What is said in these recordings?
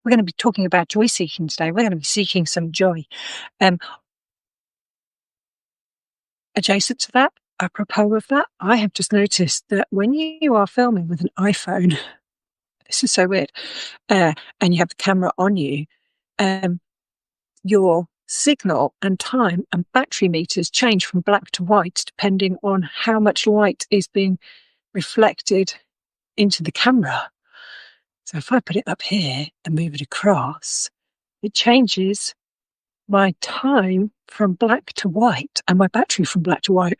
we're going to be talking about joy seeking today. We're going to be seeking some joy. Um, Adjacent to that, apropos of that, I have just noticed that when you are filming with an iPhone, this is so weird, and you have the camera on you, your signal and time and battery meters change from black to white depending on how much light is being reflected into the camera. So if I put it up here and move it across, it changes my time from black to white and my battery from black to white.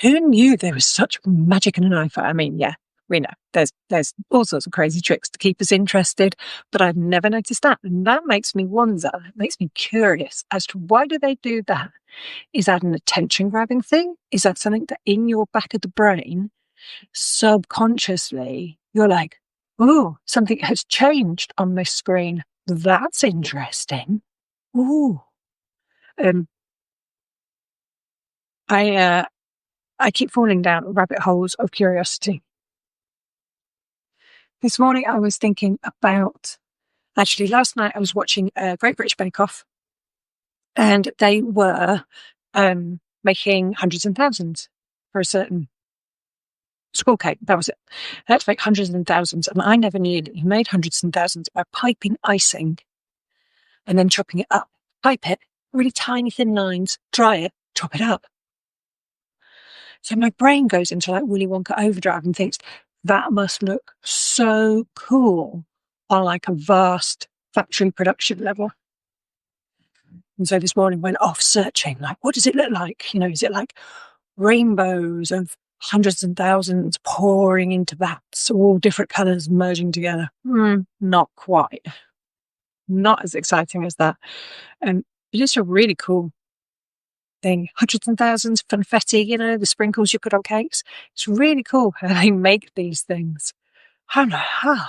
Who knew there was such magic in an iPhone? I mean, yeah, we know there's all sorts of crazy tricks to keep us interested, but I've never noticed that. And that makes me wonder, it makes me curious as to why do they do that? Is that an attention grabbing thing? Is that something that in your back of the brain, subconsciously, you're like, oh, something has changed on this screen. That's interesting. Ooh. I keep falling down rabbit holes of curiosity. This morning I was thinking about, actually last night I was watching Great British Bake Off, and they were making hundreds and thousands for a certain school cake. That was it. They had to make hundreds and thousands, and I never knew that you made hundreds and thousands by piping icing and then chopping it up. Pipe it, really tiny thin lines, dry it, chop it up. So my brain goes into like Willy Wonka overdrive and thinks that must look so cool on like a vast factory production level. And so this morning went off searching, like, what does it look like? You know, is it like rainbows of hundreds and thousands pouring into vats, all different colours merging together? Not quite. Not as exciting as that. And it's just a really cool thing. Hundreds and thousands, funfetti, you know, the sprinkles you put on cakes. It's really cool how they make these things. I don't know how.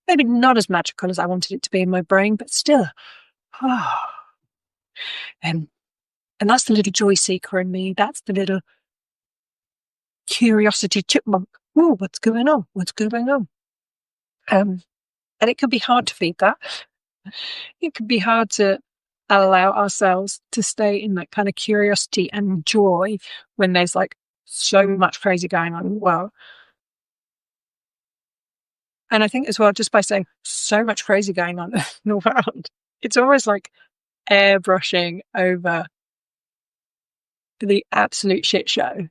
Maybe not as magical as I wanted it to be in my brain, but still. And that's the little joy seeker in me. That's the little curiosity chipmunk. Oh, what's going on? What's going on? And it can be hard to feed that. It can be hard to allow ourselves to stay in that kind of curiosity and joy when there's like so much crazy going on in the world. And I think as well, just by saying so much crazy going on in the world, it's almost like airbrushing over the absolute shit show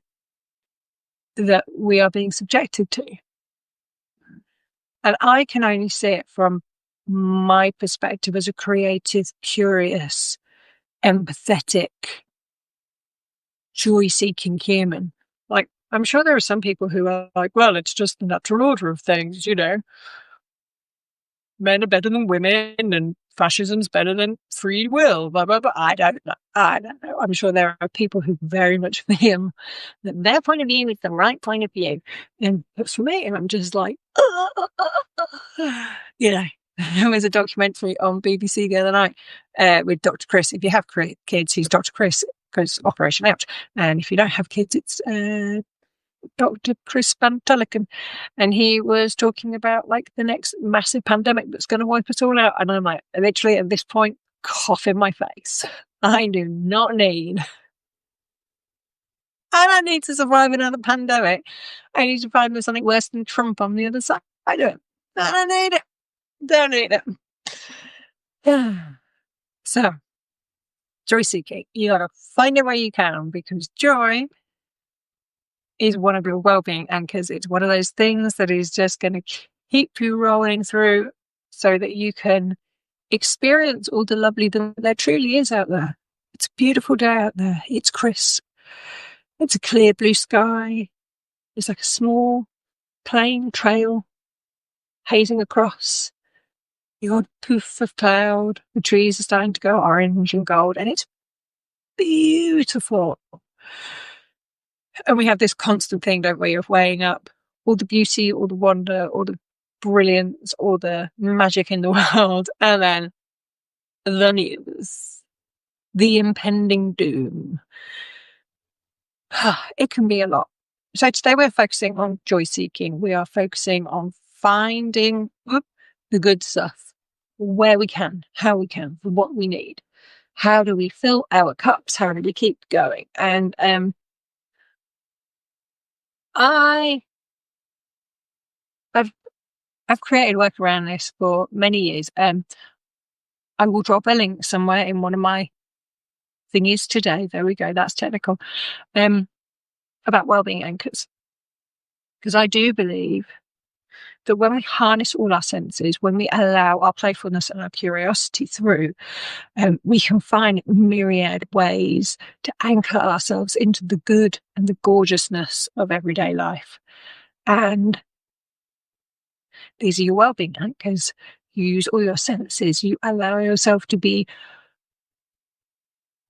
that we are being subjected to. And I can only see it from my perspective as a creative, curious, empathetic, joy-seeking human. Like, I'm sure there are some people who are like, well, it's just the natural order of things, you know. Men are better than women and fascism's better than free will, blah, blah, blah. I don't know. I'm sure there are people who very much feel that their point of view is the right point of view. And for me, I'm just like, you know. There was a documentary on BBC the other night with Dr. Chris. If you have kids, he's Dr. Chris, because Operation Ouch. And if you don't have kids, it's Dr. Chris Van Tulliken. And he was talking about like the next massive pandemic that's going to wipe us all out. And I'm like, literally at this point, cough in my face. I do not need... I don't need to survive another pandemic. I need to find something worse than Trump on the other side. I don't need it. Don't need it. So, joy seeking. You gotta find it where you can, because joy is one of your well-being anchors. It's one of those things that is just going to keep you rolling through so that you can experience all the lovely that there truly is out there. It's a beautiful day out there. It's crisp. It's a clear blue sky. It's like a small plain trail hazing across. The odd poof of cloud. The trees are starting to go orange and gold, and it's beautiful. And we have this constant thing, don't we, of weighing up all the beauty, all the wonder, all the brilliance, all the magic in the world, and then the news, the impending doom. It can be a lot. So today we're focusing on joy seeking. We are focusing on finding the good stuff. where we can, how we can, for what we need. How do we fill our cups? How do we keep going? And I've I've created work around this for many years. I will drop a link somewhere in one of my thingies today. There we go. That's technical. About wellbeing anchors, because I do believe that when we harness all our senses, when we allow our playfulness and our curiosity through, we can find myriad ways to anchor ourselves into the good and the gorgeousness of everyday life. And these are your wellbeing anchors. You use all your senses. You allow yourself to be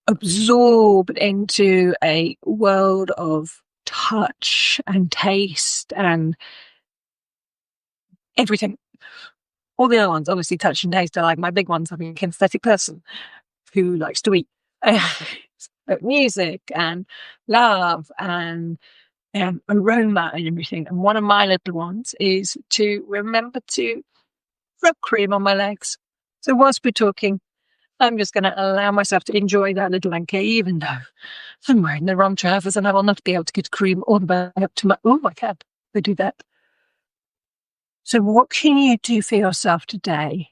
absorbed into a world of touch and taste and everything. All the other ones, obviously, touch and taste are like my big ones. I'm a kinesthetic person who likes to eat. But music and love and aroma and everything. And one of my little ones is to remember to rub cream on my legs. So whilst we're talking, I'm just going to allow myself to enjoy that little anchor, even though I'm wearing the wrong trousers and I will not be able to get cream all the way up to my... Oh, I can't. They do that. So what can you do for yourself today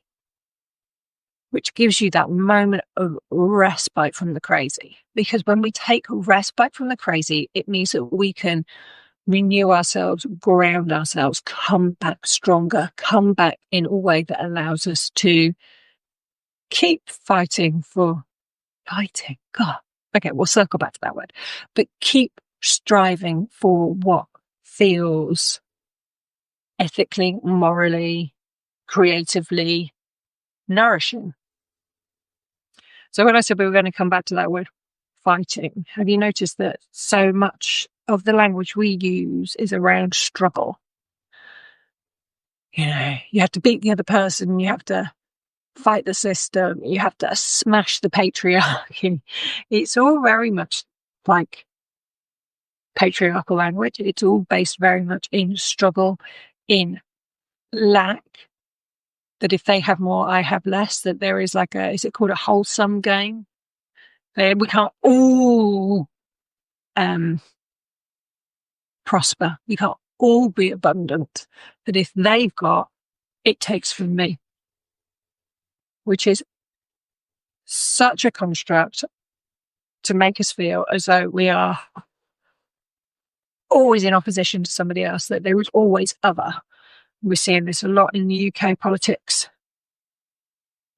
which gives you that moment of respite from the crazy? Because when we take respite from the crazy, it means that we can renew ourselves, ground ourselves, come back stronger, come back in a way that allows us to keep fighting. God. Okay, we'll circle back to that word. But keep striving for what feels ethically, morally, creatively nourishing. So when I said we were going to come back to that word fighting, have you noticed that so much of the language we use is around struggle? You know, you have to beat the other person, you have to fight the system, you have to smash the patriarchy. It's all very much like patriarchal language. It's all based very much in struggle, in lack, that if they have more, I have less, that there is like is it called a wholesome game? We can't all prosper. We can't all be abundant. But if they've got, it takes from me, which is such a construct to make us feel as though we are always in opposition to somebody else, that there is always other. We're seeing this a lot in the UK politics.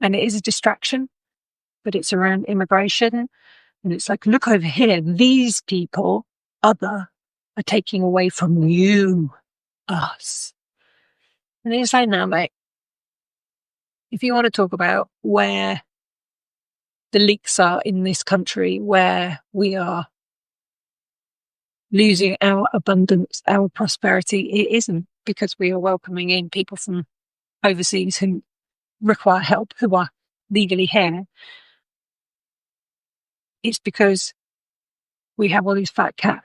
And it is a distraction, but it's around immigration. And it's like, look over here, these people, other, are taking away from you, us. And it's like, now, mate, if you want to talk about where the leaks are in this country, where we are losing our abundance, our prosperity, it isn't because we are welcoming in people from overseas who require help, who are legally here. It's because we have all these fat cat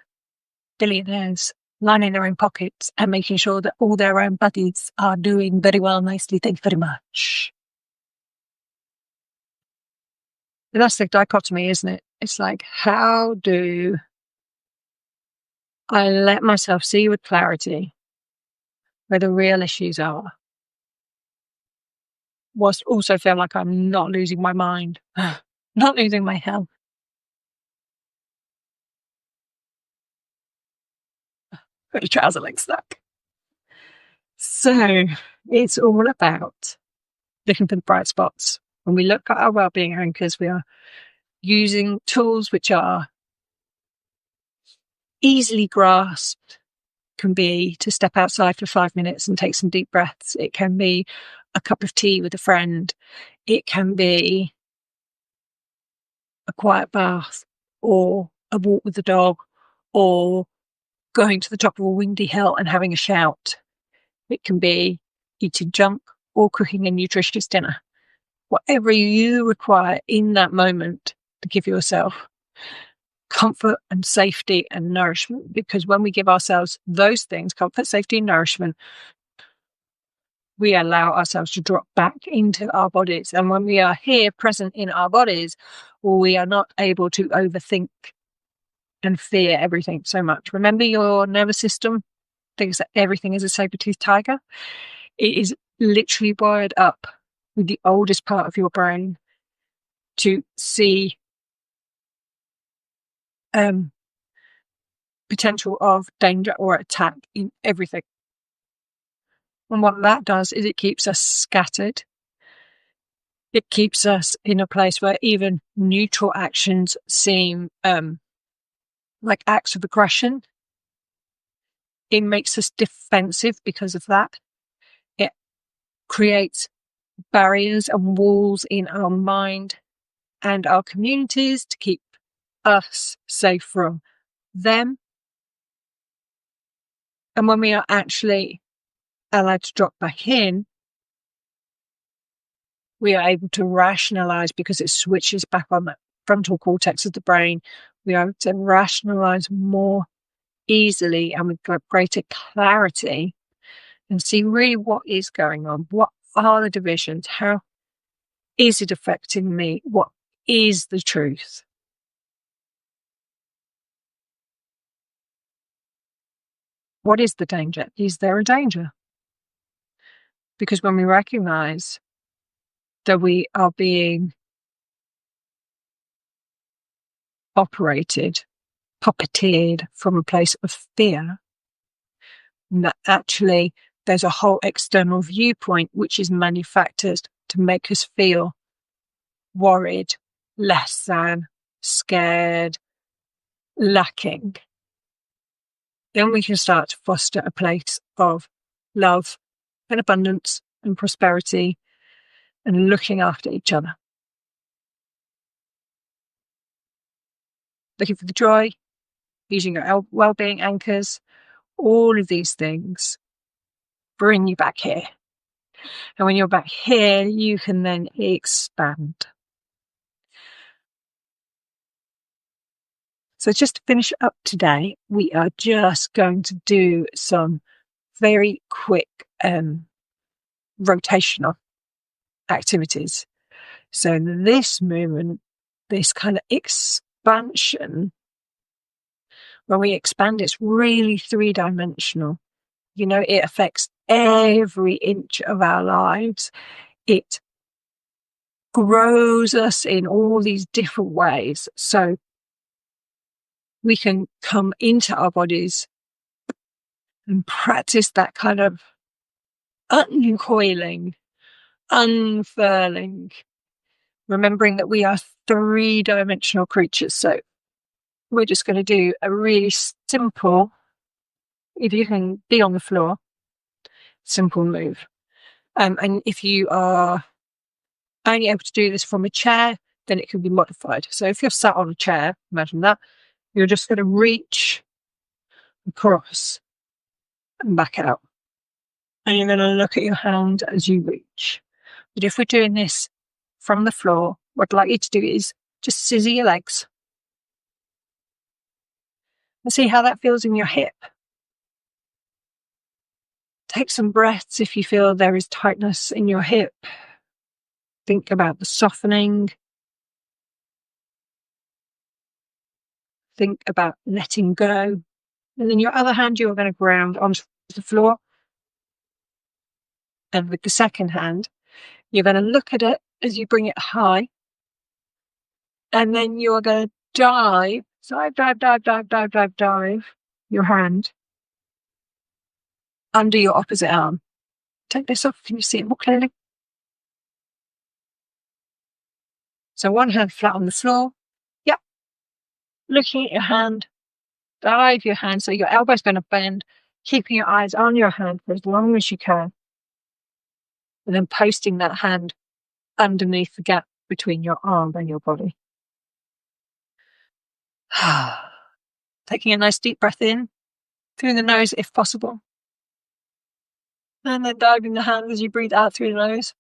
billionaires lining their own pockets and making sure that all their own buddies are doing very well, nicely. Thank you very much. And that's the dichotomy, isn't it? It's like, how do I let myself see with clarity where the real issues are, whilst also feel like I'm not losing my mind, not losing my health? Got your trouser legs stuck. So it's all about looking for the bright spots. When we look at our wellbeing anchors, we are using tools which are easily grasped. Can be to step outside for 5 minutes and take some deep breaths. It can be a cup of tea with a friend. It can be a quiet bath or a walk with the dog or going to the top of a windy hill and having a shout. It can be eating junk or cooking a nutritious dinner. Whatever you require in that moment to give yourself comfort and safety and nourishment, because when we give ourselves those things, comfort, safety, and nourishment, we allow ourselves to drop back into our bodies. And when we are here present in our bodies, we are not able to overthink and fear everything so much. Remember, your nervous system thinks that everything is a saber-toothed tiger. It is literally wired up with the oldest part of your brain to see potential of danger or attack in everything. And what that does is it keeps us scattered. It keeps us in a place where even neutral actions seem like acts of aggression. It makes us defensive because of that. It creates barriers and walls in our mind and our communities to keep us safe from them. And when we are actually allowed to drop back in, we are able to rationalize, because it switches back on that frontal cortex of the brain. We are able to rationalize more easily and with greater clarity and see really what is going on. What are the divisions? How is it affecting me? What is the truth? What is the danger? Is there a danger? Because when we recognize that we are being operated, puppeteered from a place of fear, and that actually there's a whole external viewpoint which is manufactured to make us feel worried, less than, scared, lacking, then we can start to foster a place of love and abundance and prosperity and looking after each other. Looking for the joy, using your wellbeing anchors, all of these things bring you back here. And when you're back here, you can then expand. So just to finish up today, we are just going to do some very quick rotational activities. So this movement, this kind of expansion, when we expand, it's really three-dimensional. You know, it affects every inch of our lives. It grows us in all these different ways. So we can come into our bodies and practice that kind of uncoiling, unfurling, remembering that we are three-dimensional creatures. So we're just going to do a really simple, if you can be on the floor, simple move. And if you are only able to do this from a chair, then it can be modified. So if you're sat on a chair, imagine that, you're just going to reach across and back out. And you're going to look at your hand as you reach. But if we're doing this from the floor, what I'd like you to do is just scissor your legs and see how that feels in your hip. Take some breaths if you feel there is tightness in your hip. Think about the softening. Think about letting go. And then your other hand, you're going to ground onto the floor. And with the second hand, you're going to look at it as you bring it high. And then you're going to dive your hand under your opposite arm. Take this off. Can you see it more clearly? So one hand flat on the floor. Yep. Looking at your hand. Dive your hand so your elbow's going to bend, keeping your eyes on your hand for as long as you can. And then posting that hand underneath the gap between your arm and your body. Taking a nice deep breath in through the nose if possible. And then diving the hand as you breathe out through the nose.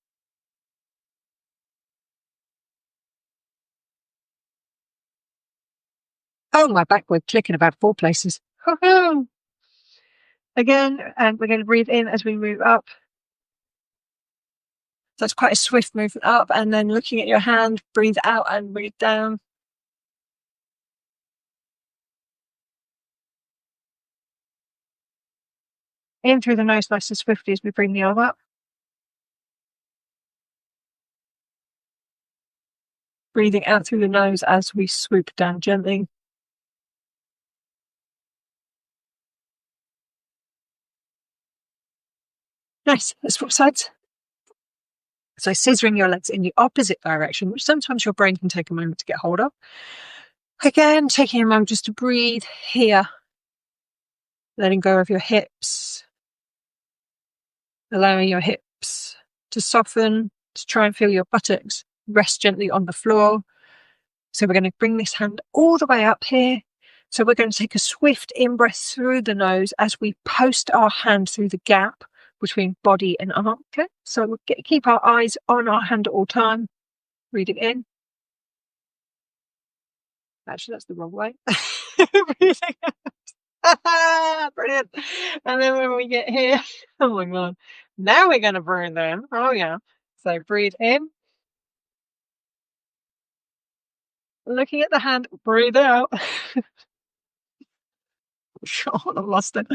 Oh, my back would click in about 4 places. Again, and we're going to breathe in as we move up. So it's quite a swift movement up, and then looking at your hand, breathe out and breathe down. In through the nose nice and swiftly as we bring the arm up. Breathing out through the nose as we swoop down gently. Nice. Let's swap sides. So scissoring your legs in the opposite direction, which sometimes your brain can take a moment to get hold of. Again, taking a moment just to breathe here. Letting go of your hips. Allowing your hips to soften, to try and feel your buttocks rest gently on the floor. So we're going to bring this hand all the way up here. So we're going to take a swift in-breath through the nose as we post our hand through the gap between body and arm. Okay, so we'll keep our eyes on our hand at all time. Breathing in. Actually, that's the wrong way. Breathing out. Brilliant. And then when we get here, oh my God, now we're going to breathe in. Oh yeah. So breathe in. Looking at the hand, breathe out. God, I've lost it.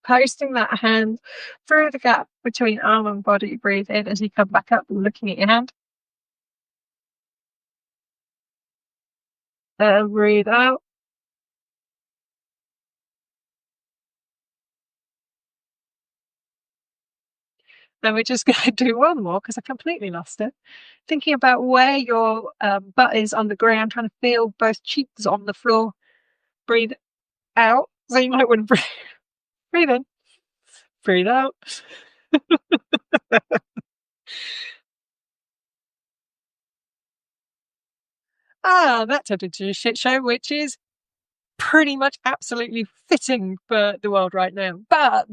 Posting that hand through the gap between arm and body. Breathe in as you come back up, looking at your hand. And breathe out. Then we're just going to do one more because I completely lost it. Thinking about where your butt is on the ground, trying to feel both cheeks on the floor. Breathe out. So you might want to breathe in. Breathe out. That turned into a shit show, which is pretty much absolutely fitting for the world right now. But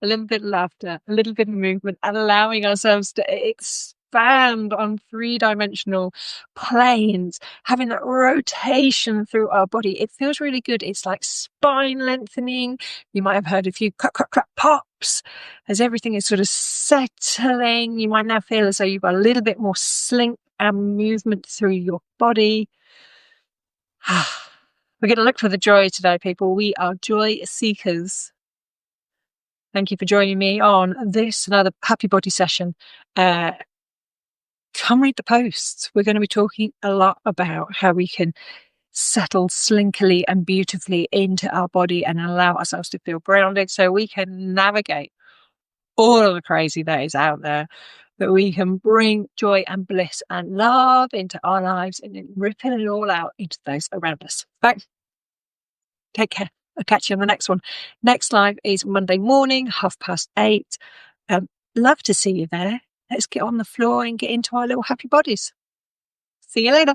a little bit of laughter, a little bit of movement, and allowing ourselves to expand on three-dimensional planes, having that rotation through our body. It feels really good. It's like spine lengthening. You might have heard a few crack, crack, crack pops as everything is sort of settling. You might now feel as though you've got a little bit more slink and movement through your body. We're going to look for the joy today, people. We are joy seekers. Thank you for joining me on this, another Happy Body session. Come read the posts. We're going to be talking a lot about how we can settle slinkily and beautifully into our body and allow ourselves to feel grounded so we can navigate all of the crazy that is out there, that we can bring joy and bliss and love into our lives and then ripple it all out into those around us. Right. Take care. I'll catch you on the next one. Next live is Monday morning, 8:30. Love to see you there. Let's get on the floor and get into our little happy bodies. See you later.